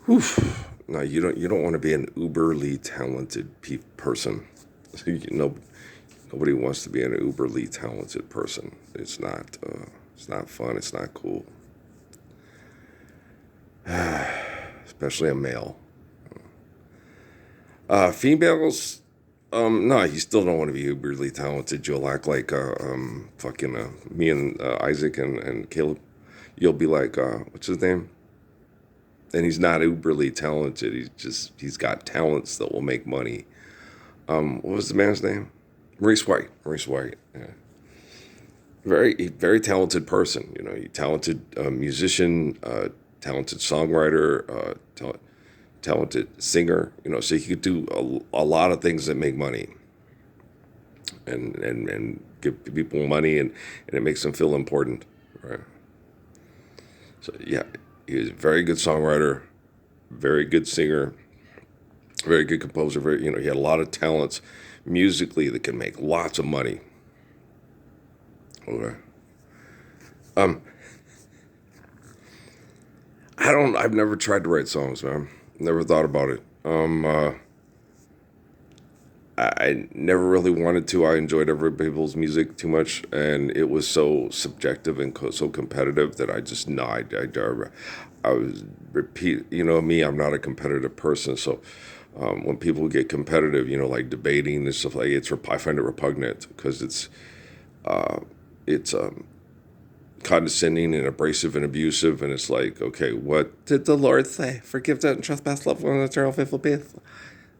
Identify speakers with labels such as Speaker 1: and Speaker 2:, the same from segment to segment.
Speaker 1: Whew. No, you don't want to be an uberly talented person. You know, nobody wants to be an uberly talented person. It's not fun. It's not cool, especially a male. Females, no, you still don't want to be uberly talented. You'll act like fucking me and Isaac and Caleb. You'll be like, what's his name? And he's not uberly talented. He's got talents that will make money. What was the man's name? Maurice White. Maurice White. Yeah. Very talented person. You know, talented musician, talented songwriter, talented singer. You know, so he could do a lot of things that make money, and give people money, and it makes them feel important, right? So yeah, he was a very good songwriter, very good singer, very good composer. He had a lot of talents musically that can make lots of money. Okay. Um, I've never tried to write songs, man. Never thought about it. I never really wanted to. I enjoyed other people's music too much, and it was so subjective and so competitive that I just no, I was repeat. You know me, I'm not a competitive person, so when people get competitive, like debating and stuff like I find it repugnant because it's condescending and abrasive and abusive, and it's like, okay, what did the Lord say? Forgive, don't trespass, love one eternal, faithful, faithful.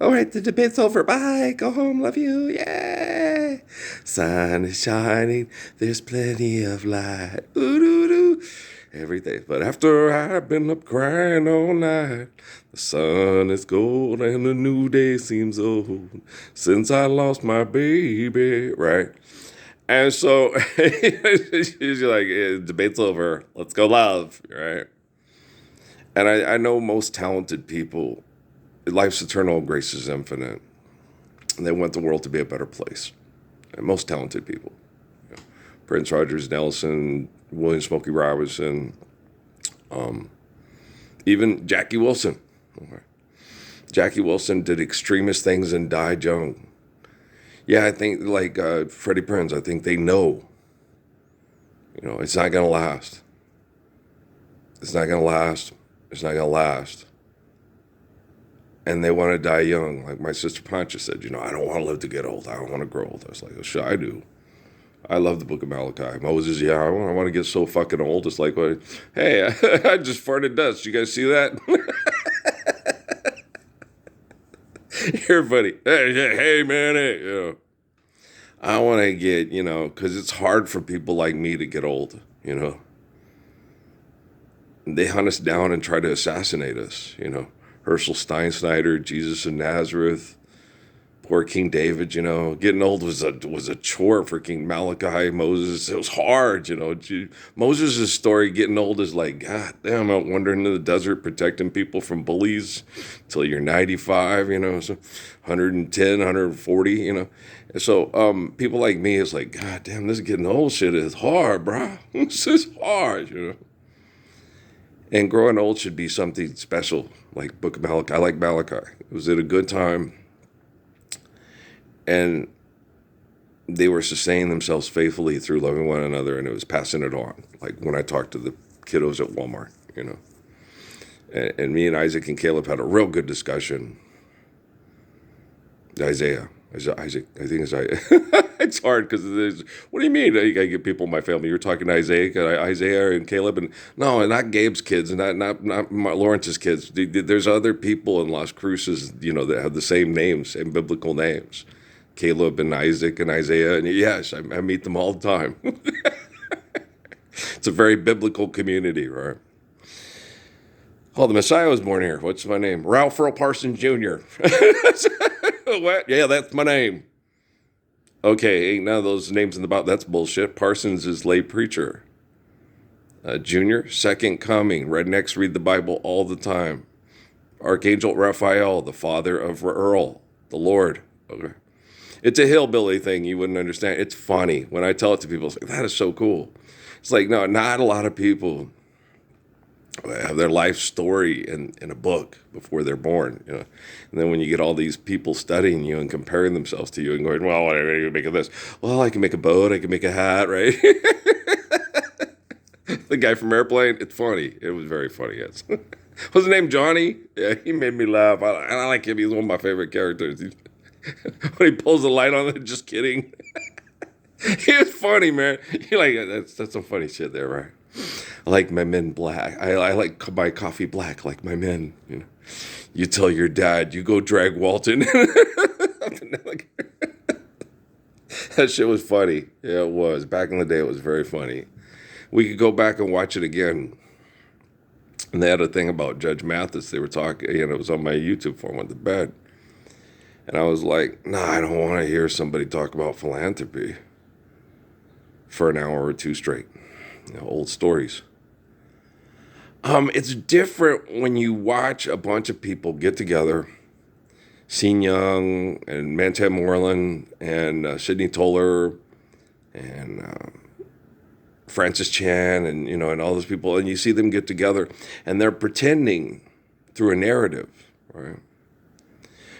Speaker 1: All right, the debate's over. Bye. Go home. Love you. Yay. Sun is shining. There's plenty of light. Ooh, doo, doo. Every day. But after I've been up crying all night, the sun is gold and the new day seems old since I lost my baby. Right? And so you're like, debate's over. Let's go love. Right? And I know most talented people, life's eternal, grace is infinite. And they want the world to be a better place. And most talented people. Prince Rogers Nelson, William Smokey Robinson, even Jackie Wilson. Okay. Jackie Wilson did extremist things and died young. Yeah, I think like Freddie Prinze, I think they know, it's not going to last. It's not going to last. It's not going to last. And they want to die young. Like my sister Pancha said, I don't want to live to get old. I don't want to grow old. I was like, oh, sure, I do. I love the book of Malachi. Moses, yeah, I want to get so fucking old. It's like, hey, I just farted dust. You guys see that? Everybody, hey, man, hey. I want to get, because it's hard for people like me to get old. They hunt us down and try to assassinate us. Herschel Steinschneider, Jesus of Nazareth, poor King David. Getting old was a chore for King Malachi, Moses. It was hard. Moses' story getting old is like, God damn, out wandering in the desert protecting people from bullies till you're 95. So 110, 140. So people like me is like, God damn, this getting old shit is hard, bro. This is hard. And growing old should be something special, like Book of Malachi. I like Malachi. It was at a good time. And they were sustaining themselves faithfully through loving one another, and it was passing it on. Like when I talked to the kiddos at Walmart. And me and Isaac and Caleb had a real good discussion. Isaac, I think it's Isaac. It's hard because what do you mean? I get people in my family. You're talking to Isaiah and Caleb, and no, and not Gabe's kids, and not Lawrence's kids. There's other people in Las Cruces, that have the same names, same biblical names. Caleb and Isaac and Isaiah, and yes, I meet them all the time. It's a very biblical community, right? Oh, the Messiah was born here. What's my name? Ralph Earl Parsons Jr. What? Yeah, that's my name. Okay, ain't none of those names in the Bible. That's bullshit. Parsons is lay preacher. Junior, second coming. Rednecks read the Bible all the time. Archangel Raphael, the father of Earl, the Lord. Okay. It's a hillbilly thing. You wouldn't understand. It's funny. When I tell it to people, it's like, that is so cool. It's like, no, not a lot of people have their life story in a book before they're born, you know. And then when you get all these people studying you and comparing themselves to you and going, well, what are you make of this? Well, I can make a boat, I can make a hat, right? The guy from Airplane, it's funny. It was very funny, yes. What's his name, Johnny? Yeah, he made me laugh. I like him. He's one of my favorite characters. When he pulls the light on it, just kidding. He was funny, man. You're like, that's some funny shit there, right? I like my men black. I like my coffee black, like my men. You know, you tell your dad, you go drag Walton. That shit was funny. Yeah, it was. Back in the day, it was very funny. We could go back and watch it again. And they had a thing about Judge Mathis. They were talking, and it was on my YouTube before I went to bed. And I was like, nah, I don't want to hear somebody talk about philanthropy for an hour or two straight. You know, old stories. It's different when you watch a bunch of people get together, Sean Young and Mantan Moreland and Sidney Toller and Francis Chan and, you know, and all those people, and you see them get together and they're pretending through a narrative, right?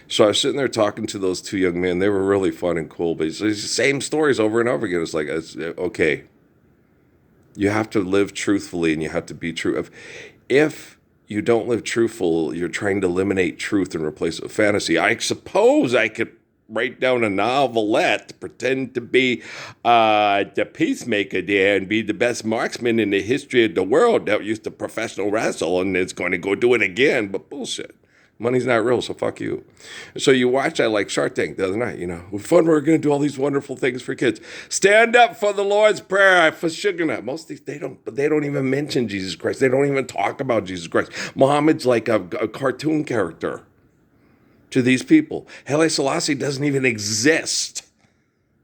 Speaker 1: So I was sitting there talking to those two young men. They were really fun and cool, but it's the same stories over and over again. It's like, okay, you have to live truthfully and you have to be true. If you don't live truthful, you're trying to eliminate truth and replace it with fantasy. I suppose I could write down a novelette, pretend to be the peacemaker there and be the best marksman in the history of the world that used to professional wrestle and is going to go do it again, but bullshit. Money's not real, so fuck you. So you watch that like Shark Tank the other night, you know. With fun, we're going to do all these wonderful things for kids. Stand up for the Lord's Prayer for sugar nut. Most of these, they don't even mention Jesus Christ. They don't even talk about Jesus Christ. Muhammad's like a cartoon character to these people. Haile Selassie doesn't even exist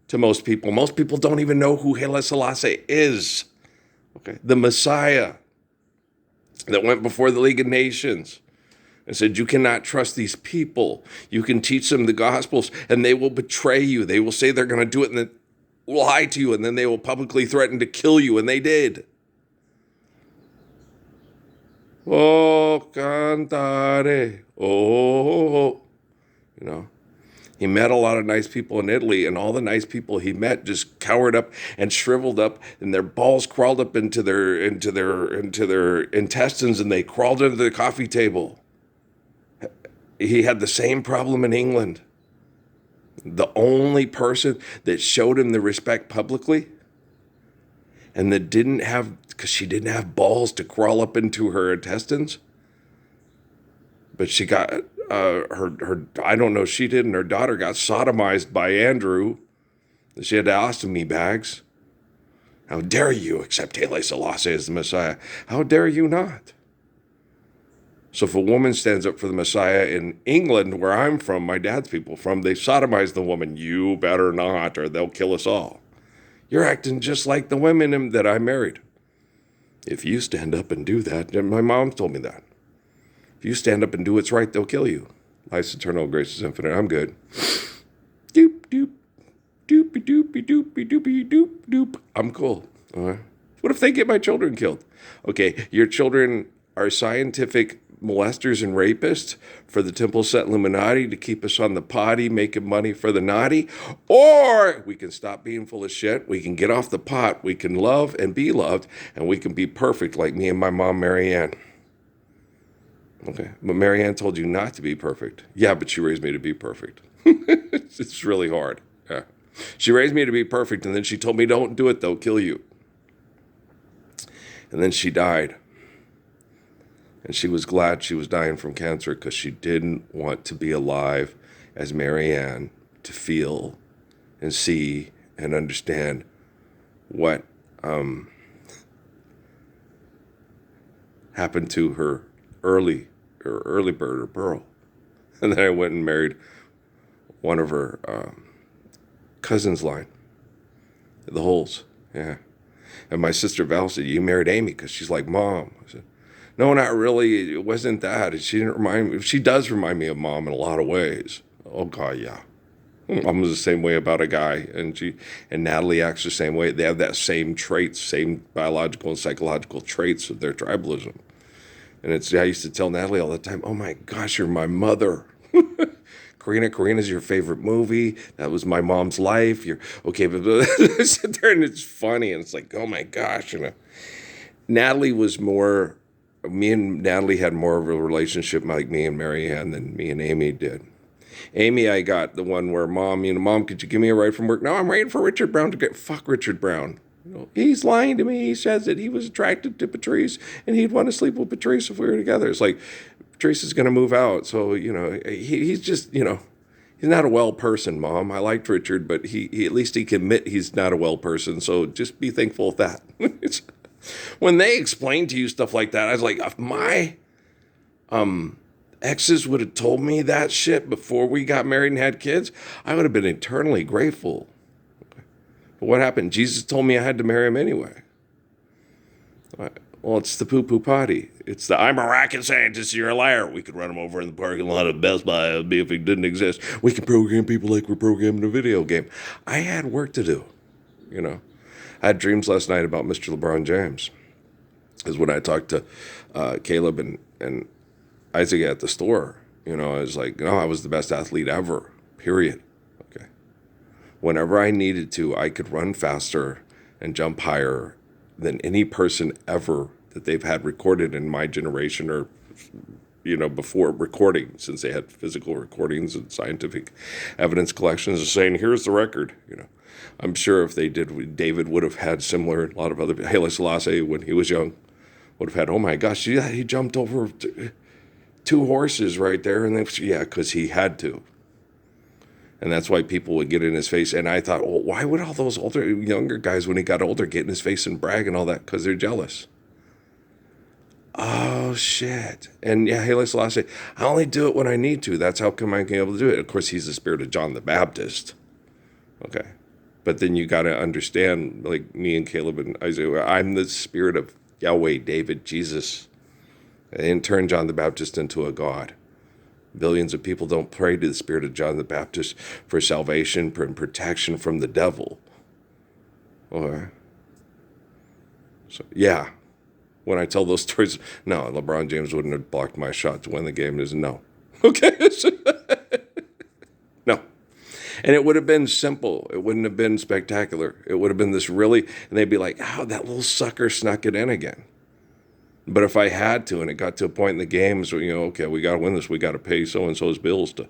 Speaker 1: to most people. Most people don't even know who Haile Selassie is. Okay, the Messiah that went before the League of Nations and said, you cannot trust these people. You can teach them the Gospels, and they will betray you. They will say they're going to do it, and then lie to you, and then they will publicly threaten to kill you, and they did. Oh, cantare. Oh. You know, he met a lot of nice people in Italy, and all the nice people he met just cowered up and shriveled up, and their balls crawled up into their intestines, and they crawled under the coffee table. He had the same problem in England. The only person that showed him the respect publicly and that didn't have, because she didn't have balls to crawl up into her intestines, but she got, her I don't know, she did, and her daughter got sodomized by Andrew. She had ostomy bags. How dare you accept Haile Selassie as the Messiah? How dare you not? So if a woman stands up for the Messiah in England, where I'm from, my dad's people from, they sodomize the woman. You better not, or they'll kill us all. You're acting just like the women that I married. If you stand up and do that, and my mom told me that. If you stand up and do what's right, they'll kill you. Life's eternal, grace is infinite. I'm good. Doop, doop, doopy, doopy, doopy, doopy, doop, doop. I'm cool. All right. What if they get my children killed? Okay, your children are scientific molesters and rapists for the Temple Set Illuminati to keep us on the potty, making money for the naughty, or we can stop being full of shit, we can get off the pot, we can love and be loved, and we can be perfect like me and my mom, Marianne. Okay, but Marianne told you not to be perfect. Yeah, but she raised me to be perfect. It's really hard. Yeah. She raised me to be perfect, and then she told me, don't do it, they'll kill you. And then she died. And she was glad she was dying from cancer because she didn't want to be alive as Marianne to feel and see and understand what happened to her early bird or pearl. And then I went and married one of her cousin's line, the Holes. Yeah. And my sister Val said, you married Amy because she's like Mom. I said, no, not really. It wasn't that. She didn't remind me. She does remind me of Mom in a lot of ways. Oh God, yeah. Mom was the same way about a guy, and Natalie acts the same way. They have that same traits, same biological and psychological traits of their tribalism. And I used to tell Natalie all the time, oh my gosh, you're my mother. Karina's your favorite movie. That was my mom's life. You're okay, but I sit there and it's funny, and it's like, oh my gosh, Natalie was more. Me and Natalie had more of a relationship like me and Mary had than me and Amy did. Amy, I got the one where Mom, could you give me a ride from work? No, I'm waiting for Richard Brown to get. Fuck Richard Brown. He's lying to me. He says that he was attracted to Patrice and he'd want to sleep with Patrice if we were together. It's like, Patrice is going to move out. So, he's just, he's not a well person, Mom. I liked Richard, but he at least he can admit he's not a well person. So just be thankful of that. When they explain to you stuff like that, I was like, if my exes would have told me that shit before we got married and had kids, I would have been eternally grateful. But what happened? Jesus told me I had to marry him anyway. Well, it's the poo-poo potty. It's the I'm a rocket scientist, you're a liar. We could run him over in the parking lot of Best Buy. It'd be if he didn't exist. We can program people like we're programming a video game. I had work to do, I had dreams last night about Mr. LeBron James. Because when I talked to Caleb and Isaac at the store, I was like, no, I was the best athlete ever, period. Okay. Whenever I needed to, I could run faster and jump higher than any person ever that they've had recorded in my generation or, before recording, since they had physical recordings and scientific evidence collections of saying, here's the record, I'm sure if they did, David would have had similar, a lot of other, Haile Selassie, when he was young, would have had, oh my gosh, yeah, he jumped over two horses right there. And then, because he had to. And that's why people would get in his face. And I thought, well, why would all those younger guys, when he got older, get in his face and brag and all that? Because they're jealous. Oh, shit. And Haile Selassie, I only do it when I need to. That's how come I can be able to do it. Of course, he's the spirit of John the Baptist. Okay. But then you got to understand, like me and Caleb and Isaiah, I'm the spirit of Yahweh, David, Jesus. I didn't turn John the Baptist into a god. Billions of people don't pray to the spirit of John the Baptist for salvation and protection from the devil. Or, when I tell those stories, no, LeBron James wouldn't have blocked my shot to win the game. Is no. Okay. No. And it would have been simple. It wouldn't have been spectacular. It would have been this really, and they'd be like, oh, that little sucker snuck it in again. But if I had to, and it got to a point in the games where, okay, we got to win this. We got to pay so-and-so's bills to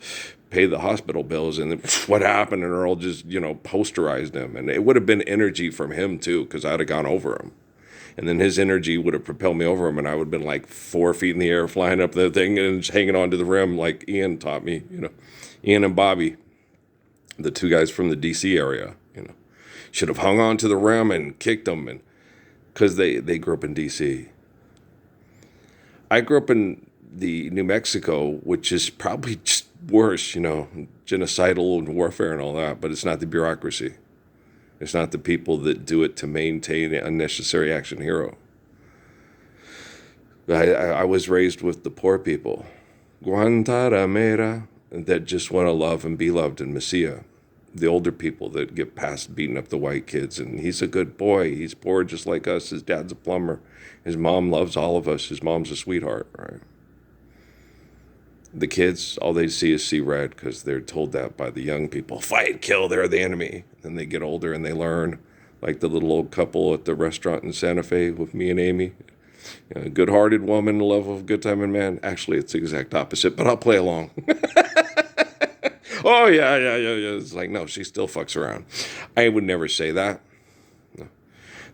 Speaker 1: pay the hospital bills. And then what happened? And Earl just, posterized him. And it would have been energy from him, too, because I'd have gone over him. And then his energy would have propelled me over him, and I would have been like 4 feet in the air, flying up the thing and just hanging onto the rim like Ian taught me, Ian and Bobby, the two guys from the D.C. area, should have hung on to the rim and kicked them, and because they grew up in D.C. I grew up in the New Mexico, which is probably just worse, genocidal and warfare and all that, but it's not the bureaucracy. It's not the people that do it to maintain an unnecessary action hero. I was raised with the poor people, Guantanamera, that just want to love and be loved in Mesilla. The older people that get past beating up the white kids, and he's a good boy. He's poor just like us. His dad's a plumber. His mom loves all of us. His mom's a sweetheart, right? The kids, all they see red because they're told that by the young people. Fight, kill, they're the enemy. Then they get older and they learn, like the little old couple at the restaurant in Santa Fe with me and Amy. A good-hearted woman, love of a good time and man. Actually, it's the exact opposite, but I'll play along. Oh, yeah. It's like, no, she still fucks around. I would never say that. No.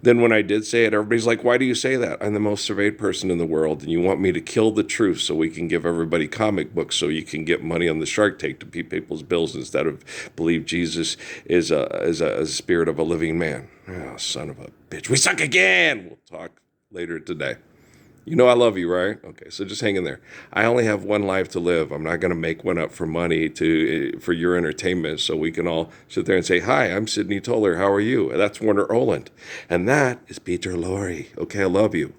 Speaker 1: Then when I did say it, everybody's like, why do you say that? I'm the most surveyed person in the world, and you want me to kill the truth so we can give everybody comic books so you can get money on the Shark Tank to pay people's bills instead of believe Jesus is a spirit of a living man. Oh, son of a bitch. We suck again. We'll talk later today. I love you, right? Okay, so just hang in there. I only have one life to live. I'm not going to make one up for money for your entertainment so we can all sit there and say, hi, I'm Sidney Toller. How are you? And that's Warner Oland. And that is Peter Lorre. Okay, I love you.